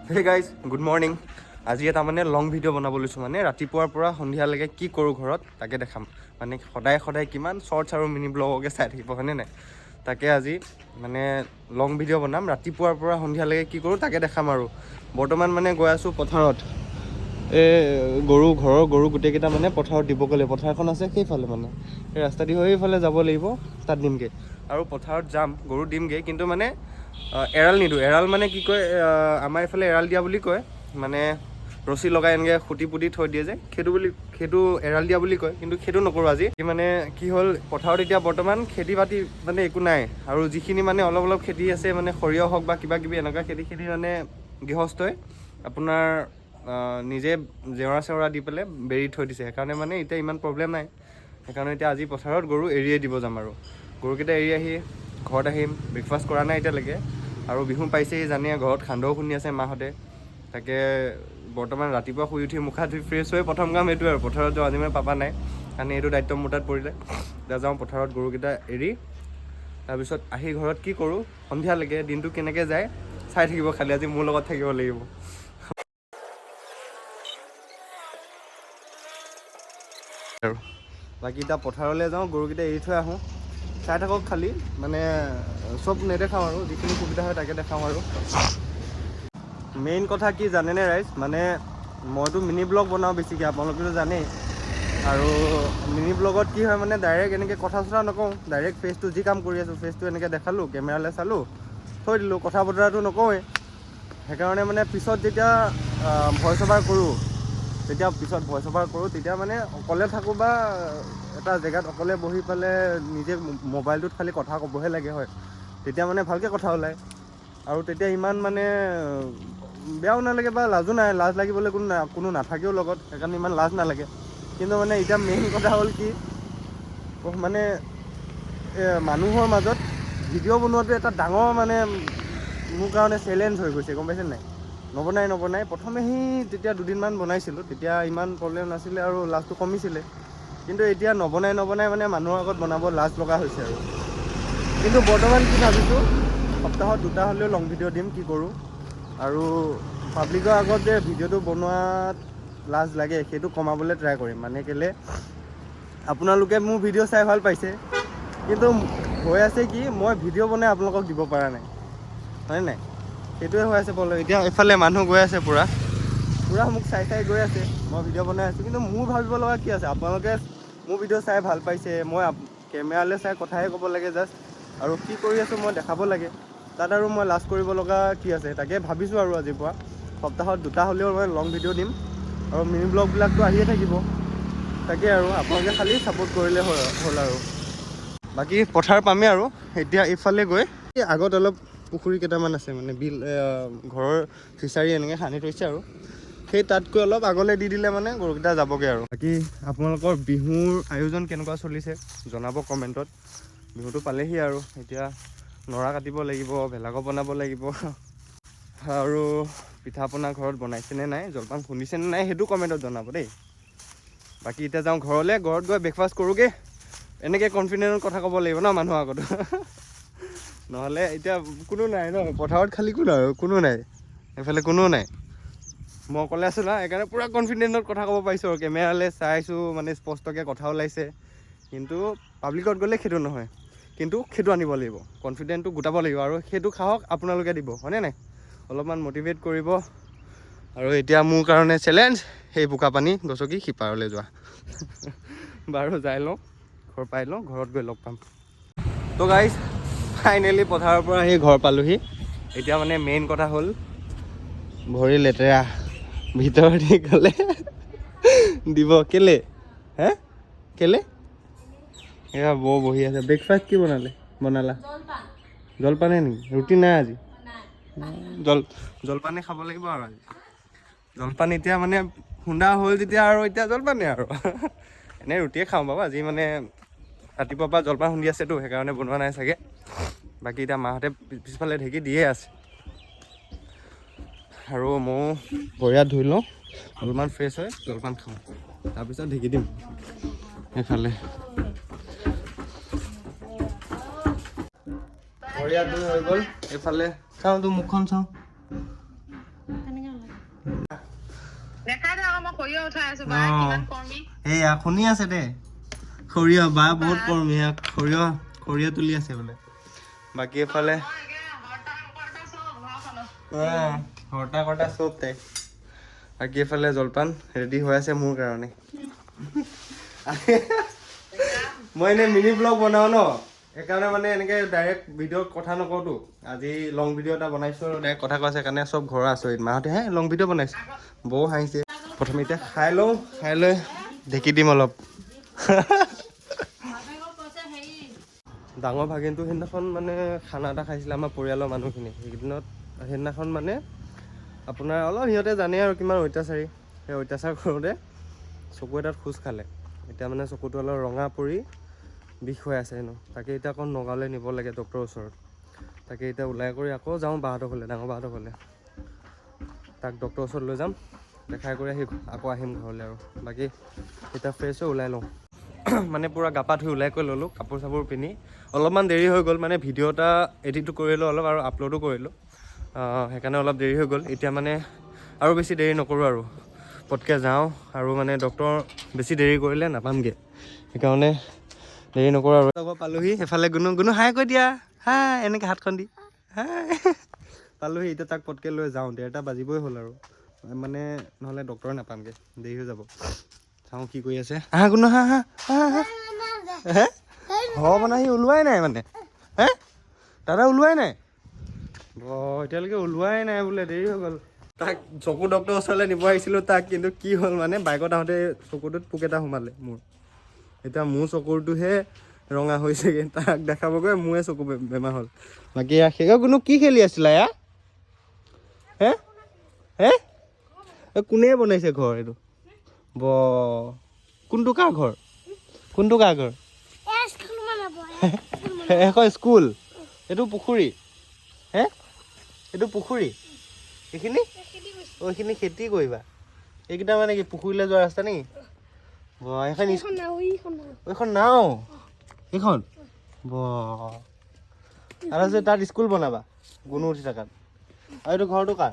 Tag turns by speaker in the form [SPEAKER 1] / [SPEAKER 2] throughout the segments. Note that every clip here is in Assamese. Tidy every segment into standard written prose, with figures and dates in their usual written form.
[SPEAKER 1] Hey guys, good morning. আজি এটা মানে লং ভিডিঅ' বনাব লৈছোঁ মানে ৰাতিপুৱাৰ পৰা সন্ধিয়ালৈকে কি কৰোঁ ঘৰত তাকে দেখাম মানে সদায় কিমান শ্বৰ্টছ আৰু মিনি ব্লগকে চাই থাকিব হয়নে নাই তাকে আজি মানে লং ভিডিঅ' বনাম ৰাতিপুৱাৰ পৰা সন্ধিয়ালৈকে কি কৰোঁ তাকে দেখাম আৰু বৰ্তমান মানে গৈ আছোঁ পথাৰত ঘৰৰ গৰু গোটেইকেইটা মানে পথাৰত দিব গ'লে পথাৰখন আছে সেইফালে মানে সেই ৰাস্তা দি হৈ সেইফালে যাব লাগিব তাত দিমগৈ আৰু পথাৰত যাম গৰু দিমগৈ কিন্তু মানে এৰাল নিদিওঁ এৰাল মানে কি কয় আমাৰ এইফালে এৰাল দিয়া বুলি কয় মানে ৰছী লগাই এনেকৈ খুটি পুতি থৈ দিয়ে যে সেইটো এৰাল দিয়া বুলি কয় কিন্তু সেইটো নকৰোঁ আজি মানে কি হ'ল পথাৰত এতিয়া বৰ্তমান খেতি বাতি মানে একো নাই আৰু যিখিনি মানে অলপ খেতি আছে মানে সৰিয়হ হওক বা কিবা কিবি এনেকুৱা খেতি মানে গৃহস্থই আপোনাৰ নিজে জেওৰা চেওৰা দি পেলাই বেৰি থৈ দিছে সেইকাৰণে মানে এতিয়া ইমান প্ৰব্লেম নাই সেইকাৰণে এতিয়া আজি পথাৰত গৰু এৰিয়ে দিব যাম আৰু গৰুকেইটা এৰি আহি ঘৰত আহিম ব্ৰেকফাষ্ট কৰা নাই এতিয়ালৈকে আৰু বিহু পাইছেই জানে ঘৰত সান্দহও শুনি আছে মাহঁতে তাকে বৰ্তমান ৰাতিপুৱা শুই উঠি মুখ হাত ধুই ফ্ৰেছ হৈ প্ৰথম কাম এইটোৱে আৰু পথাৰত যাওঁ আজি মানে পাপা নাই কাৰণে এইটো দায়িত্ব মোৰ তাত পৰিলে এতিয়া যাওঁ পথাৰত গৰুকেইটা এৰি তাৰপিছত আহি ঘৰত কি কৰোঁ সন্ধিয়ালৈকে দিনটো কেনেকৈ যায় চাই থাকিব খালি আজি মোৰ লগত থাকিব লাগিব আৰু বাকী এতিয়া পথাৰলৈ যাওঁ গৰুকেইটা এৰি থৈ আহোঁ চাই থাকক খালি মানে চব নেদেখাওঁ আৰু যিখিনি সুবিধা হয় তাকে দেখাওঁ আৰু মেইন কথা কি জানেনে ৰাইজ মানে মইতো মিনি ব্লগ বনাওঁ বেছিকৈ আপোনালোকেতো জানেই আৰু মিনি ব্লগত কি হয় মানে ডাইৰেক্ট এনেকৈ কথা চথা নকওঁ ডাইৰেক্ট ফেচটো যি কাম কৰি আছোঁ ফেচটো এনেকৈ দেখালোঁ কেমেৰালৈ চালোঁ থৈ দিলোঁ কথা বতৰাটো নকওঁৱেই সেইকাৰণে মানে পিছত যেতিয়া ভইচ অভাৰ কৰোঁ তেতিয়া মানে অকলে থাকোঁ বা এটা জেগাত অকলে বহি পেলাই নিজে মোবাইলটোত খালি কথা ক'বহে লাগে হয় তেতিয়া মানে ভালকৈ কথা ওলায় আৰু তেতিয়া ইমান মানে বেয়াও নালাগে বা লাজো নাই লাজ লাগিবলৈ কোনো নাথাকেও লগত সেইকাৰণে ইমান লাজ নালাগে কিন্তু মানে এতিয়া মেইন কথা হ'ল কি মানে মানুহৰ মাজত ভিডিঅ' বনোৱাটো এটা ডাঙৰ মানে মোৰ কাৰণে চেলেঞ্জ হৈ গৈছে গম পাইছে নাই নবনাই প্ৰথমে তেতিয়া দুদিনমান বনাইছিলোঁ তেতিয়া ইমান প্ৰব্লেম নাছিলে আৰু লাজটো কমিছিলে কিন্তু এতিয়া নবনাই মানে মানুহৰ আগত বনাব লাজ লগা হৈছে আৰু কিন্তু বৰ্তমান কি ভাবিছোঁ সপ্তাহত 2টা হ'লেও লং ভিডিঅ' দিম কি কৰোঁ আৰু পাব্লিকৰ আগত যে ভিডিঅ'টো বনোৱাত লাজ লাগে সেইটো কমাবলৈ ট্ৰাই কৰিম মানে কেলৈ আপোনালোকে মোৰ ভিডিঅ' চাই ভাল পাইছে কিন্তু হৈ আছে কি মই ভিডিঅ' বনাই আপোনালোকক দিব পৰা নাই হয়নে নাই সেইটোৱে হৈ আছে প্ৰব্লেম এতিয়া এফালে মানুহ গৈ আছে পূৰা মোক চাই গৈ আছে মই ভিডিঅ' বনাই আছোঁ কিন্তু মোৰ ভাবিব লগা কি আছে আপোনালোকে মোৰ ভিডিঅ' চাই ভাল পাইছে মই কেমেৰালৈ চাই কথাহে ক'ব লাগে জাষ্ট আৰু কি কৰি আছোঁ মই দেখাব লাগে তাত আৰু মই লাজ কৰিব লগা কি আছে তাকে ভাবিছোঁ আৰু আজিৰ পৰা সপ্তাহত 2টা হ'লেও মই লং ভিডিঅ' দিম আৰু মিনি ব্লগবিলাকতো আহিয়ে থাকিব তাকে আৰু আপোনালোকে খালি ছাপোৰ্ট কৰিলে হ'ল আৰু বাকী পথাৰ পামেই আৰু এতিয়া এইফালে গৈ আগত অলপ পুখুৰী কেইটামান আছে মানে বিল ঘৰৰ ফিচাৰী এনেকৈ খান্দি থৈছে আৰু সেই তাতকৈ অলপ আগলৈ দি দিলে মানে গৰুকেইটা যাবগৈ আৰু বাকী আপোনালোকৰ বিহুৰ আয়োজন কেনেকুৱা চলিছে জনাব কমেণ্টত বিহুটো পালেহি আৰু এতিয়া নৰা কাটিব লাগিব ভেলাঘৰ বনাব লাগিব আৰু পিঠা পনা ঘৰত বনাইছেনে নাই জলপান খুন্দিছেনে নাই সেইটো কমেণ্টত জনাব দেই বাকী এতিয়া যাওঁ ঘৰত গৈ ব্ৰেকফাষ্ট কৰোঁগৈ এনেকৈ কনফিডেণ্টত কথা ক'ব লাগিব ন মানুহৰ আগত নহ'লে এতিয়া কোনো নাই ন পথাৰত খালি কোনো নাই এইফালে কোনো নাই মই অকলে আছোঁ না সেইকাৰণে পূৰা কনফিডেণ্টত কথা ক'ব পাৰিছোঁ আৰু কেমেৰালৈ চাইছোঁ মানে স্পষ্টকৈ কথা ওলাইছে কিন্তু পাব্লিকত গ'লে সেইটো নহয় কিন্তু সেইটো আনিব লাগিব কনফিডেণ্টটো গোটাব লাগিব আৰু সেইটো সাহস আপোনালোকে দিব হয়নে নাই অলপমান মটিভেট কৰিব আৰু এতিয়া মোৰ কাৰণে চেলেঞ্জ সেই বোকা পানী গছকি সিপাৰলৈ যোৱা বাৰু যাই লওঁ ঘৰ পাই লওঁ ঘৰত গৈ লগ পাম তো গাইজ ফাইনেলি পথাৰৰ পৰা আহি ঘৰ পালোহি এতিয়া মানে মেইন কথা হ'ল ভৰি লেতেৰা ভিতৰত দি গ'লে দিব কেলে এয়া বৌ বহি আছে ব্ৰেকফাষ্ট কি বনালা জলপানে নেকি ৰুটি নাই আজি জলপানে খাব লাগিব আৰু আজি জলপান এতিয়া মানে খুন্দা হ'ল যেতিয়া আৰু এতিয়া জলপানে আৰু এনেই ৰুটিয়ে খাওঁ বাৰু আজি মানে ৰাতিপুৱাৰ পৰা জলপান খুন্দি আছেতো সেইকাৰণে বনোৱা নাই চাগে বাকী এতিয়া মাহঁতে পিছফালে ঢেঁকী দিয়ে আছে আৰু ময়ো ভৰি হাত ধুই লওঁ অলপমান ফ্ৰেছ হৈ জলপান খাওঁ তাৰপিছত ঢেঁকী দিম এইফালে ভৰি হাত ধুই হৈ গ'ল এইফালে চাওঁ তোৰ মুখখন চাওঁ এইয়া শুনি আছে দে সৰিয়হ বা বহুত কৰ্মী সৰিয়হ তুলি আছে বোলে বাকী এফালে হৰ্তা কৰ্তা চব তাই বাকী এফালে জলপান ৰেডি হৈ আছে মোৰ কাৰণে মই এনেই মিনি ব্লগ বনাওঁ ন সেইকাৰণে মানে এনেকৈ ডাইৰেক্ট ভিডিঅ'ত কথা নকওঁতো আজি লং ভিডিঅ' এটা বনাইছোঁ আৰু ডাইৰেক্ট কথা কৈছে কাৰণে চব ঘৰৰ আচৰিত মাহঁতে লং ভিডিঅ' বনাইছে বৌ হাঁহিছে প্ৰথমে এতিয়া খাই লওঁ খাই লৈ ঢেকি দিম অলপ ডাঙৰ ভাগিনটো সেইদিনাখন মানে খানা এটা খাইছিলে আমাৰ পৰিয়ালৰ মানুহখিনি সেইদিনাখন মানে আপোনাৰ অলপ সিহঁতে জানে আৰু কিমান অত্যাচাৰী সেই অত্যাচাৰ কৰোঁতে চকু এটাত খোজ খালে এতিয়া মানে চকুটো অলপ ৰঙা পৰি বিষ হৈ আছে হেনো তাকে এতিয়া আকৌ নগাঁৱলৈ নিব লাগে ডক্টৰৰ ওচৰত তাকে এতিয়া ওলাই কৰি আকৌ যাওঁ বাহঁতৰ ঘৰলৈ ডাঙৰ বাহঁতৰ ঘৰলৈ তাক ডক্টৰৰ ওচৰত লৈ যাম দেখাই কৰি আহি আকৌ আহিম ঘৰলৈ আৰু বাকী এতিয়া ফ্ৰেছ হৈ ওলাই লওঁ মানে পূৰা গা পা ধুই ওলাই কৰি ল'লোঁ কাপোৰ চাপোৰ পিন্ধি অলপমান দেৰি হৈ গ'ল মানে ভিডিঅ' এটা এডিটটো কৰিলোঁ অলপ আৰু আপলোডো কৰিলোঁ সেইকাৰণে অলপ দেৰি হৈ গ'ল এতিয়া মানে আৰু বেছি দেৰি নকৰোঁ আৰু পটকৈ যাওঁ আৰু মানে ডক্টৰ বেছি দেৰি কৰিলে নাপামগৈ সেইকাৰণে দেৰি নকৰোঁ আৰু আকৌ পালোহি সেইফালে গুণু হাই কৈ দিয়া হাই এনেকৈ হাতখন দি হাই পালোহি এতিয়া তাক পটকৈ লৈ যাওঁ 1:30 বাজিবই হ'ল আৰু মানে নহ'লে ডক্টৰে নাপামগৈ দেৰি হৈ যাব চাওঁ কি কৰি আছে গুণু হা ঘৰ বনাই সি ওলোৱাই নাই মানে দাদা ওলোৱাই নাই এতিয়ালৈকে ওলোৱাই নাই বোলে দেৰি হৈ গ'ল তাক চকু ডক্টৰৰ ওচৰলৈ নিব আহিছিলোঁ তাক কিন্তু কি হ'ল মানে বাইকত আহোঁতে চকুটোত পোক এটা সোমালে মোৰ এতিয়া মোৰ চকুটোহে ৰঙা হৈছেগৈ তাক দেখাবগৈ মোৰে চকু বেমাৰ হ'ল বাকী সেইগা কোনো কি খেলি আছিলা কোনে বনাইছে ঘৰ এইটো কোনটো কাৰ ঘৰ এখন স্কুল এইটো পুখুৰী এইটো পুখুৰী এইখিনি খেতি কৰিবা এইকেইটা মানে কি পুখুৰীলৈ যোৱা ৰাস্তা নেকি এইখন নাও এইখন আৰু তাত স্কুল বনাবা গুণু উঠি থাকাত আৰু এইটো ঘৰটো কাৰ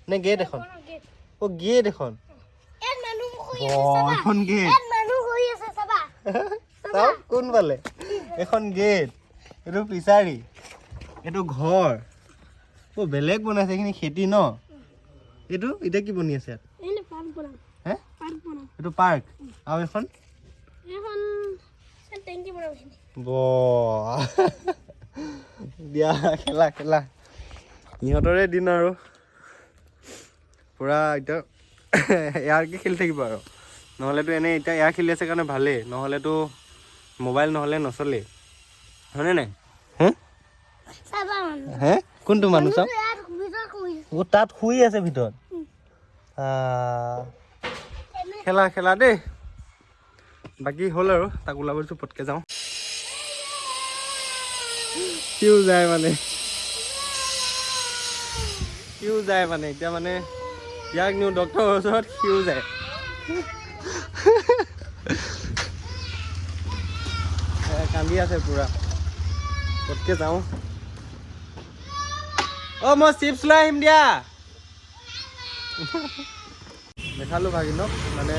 [SPEAKER 1] নে গেট এখন গেট এখন এখন গেট চাওক কোন পালে এখন গেট এইটো পিছাৰি এইটো ঘৰ বেলেগ বনাইছে এইখিনি খেতি ন এইটো এতিয়া কি বনি আছে এইটো পাৰ্ক আৰু এখন দিয়া খেলা ইহঁতৰে দিন আৰু পূৰা এতিয়া ইয়াৰকে খেলি থাকিব আৰু নহ'লেতো এনেই এতিয়া ইয়াৰ খেলি আছে কাৰণে ভালেই নহ'লেতো মোবাইল নহ'লে নচলেই হয়নে নাই কোনটো মানুহ চাওক তাত শুই আছে ভিতৰত খেলা দেই বাকী হ'ল আৰু তাক ওলাব দিছোঁ পটকৈ যাওঁ সিও যায় মানে এতিয়া মানে ইয়াক নিওঁ ডক্টৰৰ ওচৰত সিও যায় কান্দি আছে পূৰা পটকৈ যাওঁ মই চিপছ লৈ আহিম দিয়া দেখালোঁ ভাগিনক মানে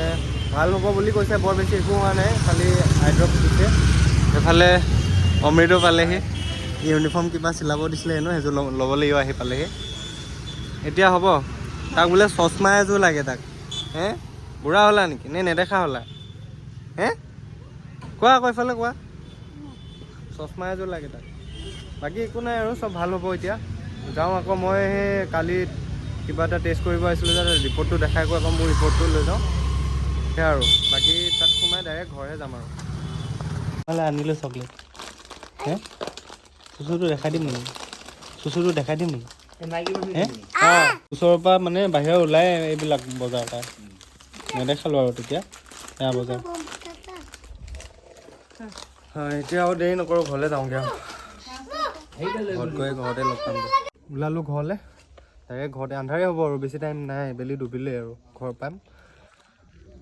[SPEAKER 1] ভাল হ'ব বুলি কৈছে বৰ বেছি একো হোৱা নাই খালি আইড্ৰপ দিছে সেইফালে অমৃতো পালেহি ইউনিফৰ্ম কিবা চিলাব দিছিলে হেনো সেইযোৰ ল'বলৈও আহি পালেহি এতিয়া হ'ব তাক বোলে চশমা এযোৰ লাগে তাক বুঢ়া হ'লা নেকি নে নেদেখা হ'লা কোৱা আকৌ এইফালে কোৱা চশমা এযোৰ লাগে তাক বাকী একো নাই আৰু চব ভাল হ'ব এতিয়া যাওঁ আকৌ মই সেই কালি কিবা এটা টেষ্ট কৰিব আহিছিলোঁ যে ৰিপৰ্টটো দেখাই গৈ আকৌ মোৰ ৰিপৰ্টটো লৈ যাওঁ সেয়া আৰু বাকী তাত সোমাই ডাইৰেক্ট ঘৰহে যাম আৰু নহ'লে আনিলোঁ চকলেট চুচুটো দেখাই দিম নেকি ওচৰৰ পৰা মানে বাহিৰত ওলাই এইবিলাক বজাৰ এটা নেদেখালোঁ আৰু তেতিয়া সেয়া বজাৰ হয় এতিয়া আৰু দেৰি নকৰোঁ ঘৰলৈ যাওঁগৈ ঘৰত গৈ ঘৰতে লগ পাম ওলালোঁ ঘৰলৈ ডাইৰেক্ট ঘৰতে আন্ধাৰে হ'ব আৰু বেছি টাইম নাই বেলি ডুবিলে আৰু ঘৰ পাম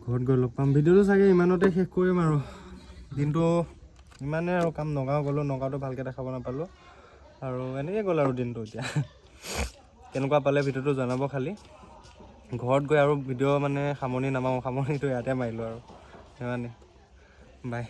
[SPEAKER 1] ঘৰত গৈ লগ পাম ভিডিঅ'টো চাগে ইমানতে শেষ কৰিম আৰু দিনটো ইমানে আৰু কাম নগাঁও গ'লোঁ নগাঁওটো ভালকৈ দেখাব নাপালোঁ আৰু এনেকৈ গ'ল আৰু দিনটো এতিয়া কেনেকুৱা পালে ভিডিঅ'টো জনাব খালি ঘৰত গৈ আৰু ভিডিঅ' মানে সামৰণি নামাৰোঁ, সামৰণিটো ইয়াতে মাৰিলোঁ আৰু সিমানে বাই।